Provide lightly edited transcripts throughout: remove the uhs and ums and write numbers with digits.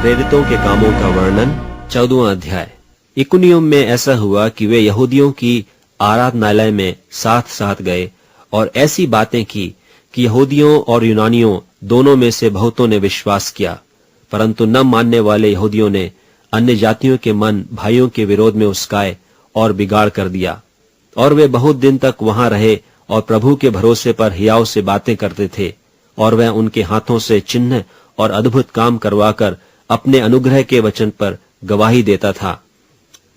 प्रेरितों के कामों का वर्णन। 14वां अध्याय। इकुनियुम में ऐसा हुआ कि वे यहूदियों की आराधनालय में साथ साथ गए और ऐसी बातें की कि यहूदियों और यूनानियों दोनों में से बहुतों ने विश्वास किया, परंतु न मानने वाले यहूदियों ने अन्य जातियों के मन भाइयों के विरोध में उस्काए और बिगाड़ कर दिया। और वे बहुत दिन तक वहां रहे और प्रभु के भरोसे पर हियाव से बातें करते थे, और वह उनके हाथों से चिन्ह और अद्भुत काम करवाकर अपने अनुग्रह के वचन पर गवाही देता था।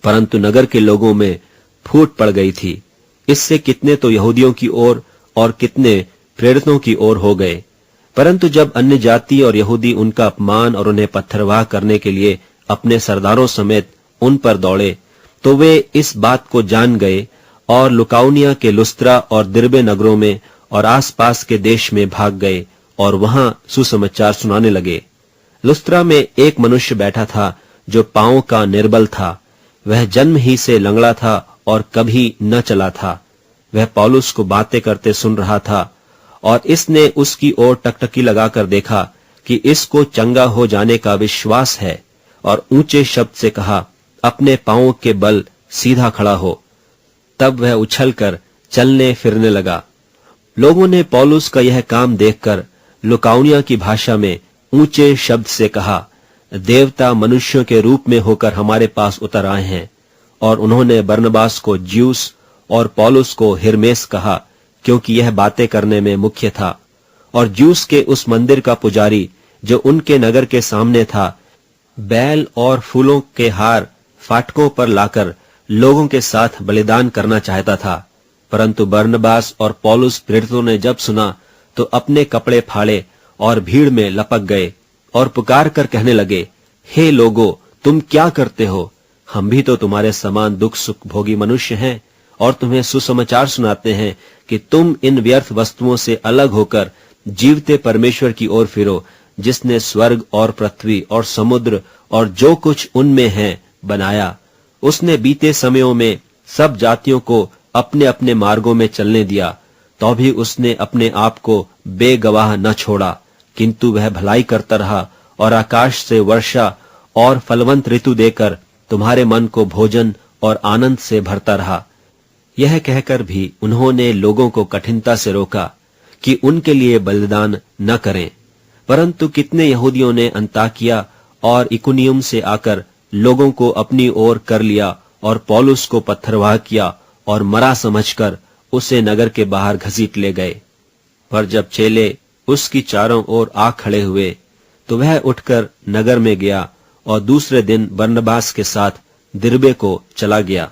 परंतु नगर के लोगों में फूट पड़ गई थी। इससे कितने तो यहूदियों की ओर और कितने प्रेरितों की ओर हो गए। परंतु जब अन्य जाति और यहूदी उनका अपमान और उन्हें पत्थरवाह करने के लिए अपने सरदारों समेत उन पर दौड़े, तो वे इस बात को जान गए और लुकाउनिया के लुस्त्रा और दिरबे नगरों में और आसपास के देश में भाग गए और वहां सुसमाचार सुनाने लगे। लुस्त्रा में एक मनुष्य बैठा था जो पांवों का निर्बल था। वह जन्म ही से लंगड़ा था और कभी न चला था। वह पौलुस को बातें करते सुन रहा था, और इसने उसकी ओर टकटकी लगाकर देखा कि इसको चंगा हो जाने का विश्वास है, और ऊंचे शब्द से कहा, अपने पांवों के बल सीधा खड़ा हो। तब वह उछलकर चलने फिरने लगा। लोगों ने पौलुस का यह काम देखकर लुकाउनिया की भाषा में ऊंचे शब्द से कहा, देवता मनुष्यों के रूप में होकर हमारे पास उतर आए हैं। और उन्होंने बरनबास को ज्यूस और पौलुस को हिरमेस कहा, क्योंकि यह बातें करने में मुख्य था। और ज्यूस के उस मंदिर का पुजारी जो उनके नगर के सामने था, बैल और फूलों के हार फाटकों पर लाकर लोगों के साथ बलिदान करना चाहता था। परंतु बरनबास और पौलुस प्रेरितों ने जब सुना तो अपने कपड़े फाड़े और भीड़ में लपक गए और पुकार कर कहने लगे, हे लोगों, तुम क्या करते हो? हम भी तो तुम्हारे समान दुख सुख भोगी मनुष्य हैं और तुम्हें सुसमाचार सुनाते हैं कि तुम इन व्यर्थ वस्तुओं से अलग होकर जीवते परमेश्वर की ओर फिरो, जिसने स्वर्ग और पृथ्वी और समुद्र और जो कुछ उनमें है बनाया। उसने बीते समयों में सब जातियों को अपने अपने मार्गों में चलने दिया, तो भी उसने अपने आप को बेगवाह न छोड़ा, किंतु वह भलाई करता रहा और आकाश से वर्षा और फलवंत ऋतु देकर तुम्हारे मन को भोजन और आनंद से भरता रहा। यह कहकर भी उन्होंने लोगों को कठिनता से रोका कि उनके लिए बलिदान न करें। परंतु कितने यहूदियों ने अंताकिया और इकुनियुम से आकर लोगों को अपनी ओर कर लिया और पौलुस को पत्थरवाह किया और मरा समझकर उसे नगर के बाहर घसीट ले गए। पर जब चेले उसकी चारों ओर आ खड़े हुए तो वह उठकर नगर में गया और दूसरे दिन बरनबास के साथ दिरबे को चला गया।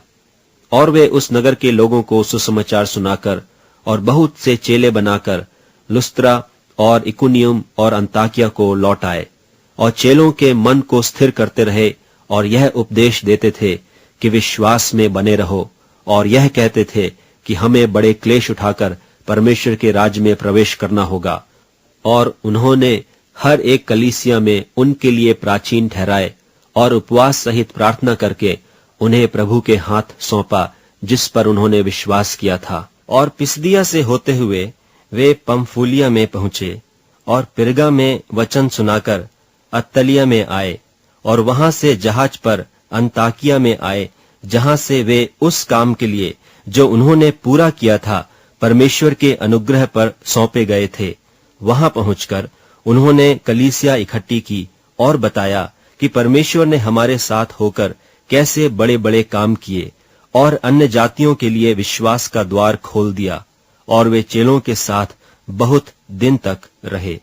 और वे उस नगर के लोगों को सुसमाचार सुनाकर और बहुत से चेले बनाकर लुस्त्रा और इकुनियुम और अंताकिया को लौट आए, और चेलों के मन को स्थिर करते रहे और यह उपदेश देते थे कि विश्वास में बने रहो, और यह कहते थे कि हमें बड़े क्लेश उठाकर परमेश्वर के राज्य में प्रवेश करना होगा। और उन्होंने हर एक कलीसिया में उनके लिए प्राचीन ठहराए और उपवास सहित प्रार्थना करके उन्हें प्रभु के हाथ सौंपा, जिस पर उन्होंने विश्वास किया था। और पिसदिया से होते हुए वे पंफूलिया में पहुंचे और पिरगा में वचन सुनाकर अत्तलिया में आए, और वहां से जहाज पर अंताकिया में आए, जहां से वे उस काम के लिए जो उन्होंने पूरा किया था परमेश्वर के अनुग्रह पर सौंपे गए थे। वहां पहुंचकर उन्होंने कलीसिया इकट्ठी की और बताया कि परमेश्वर ने हमारे साथ होकर कैसे बड़े बड़े काम किए और अन्य जातियों के लिए विश्वास का द्वार खोल दिया। और वे चेलों के साथ बहुत दिन तक रहे।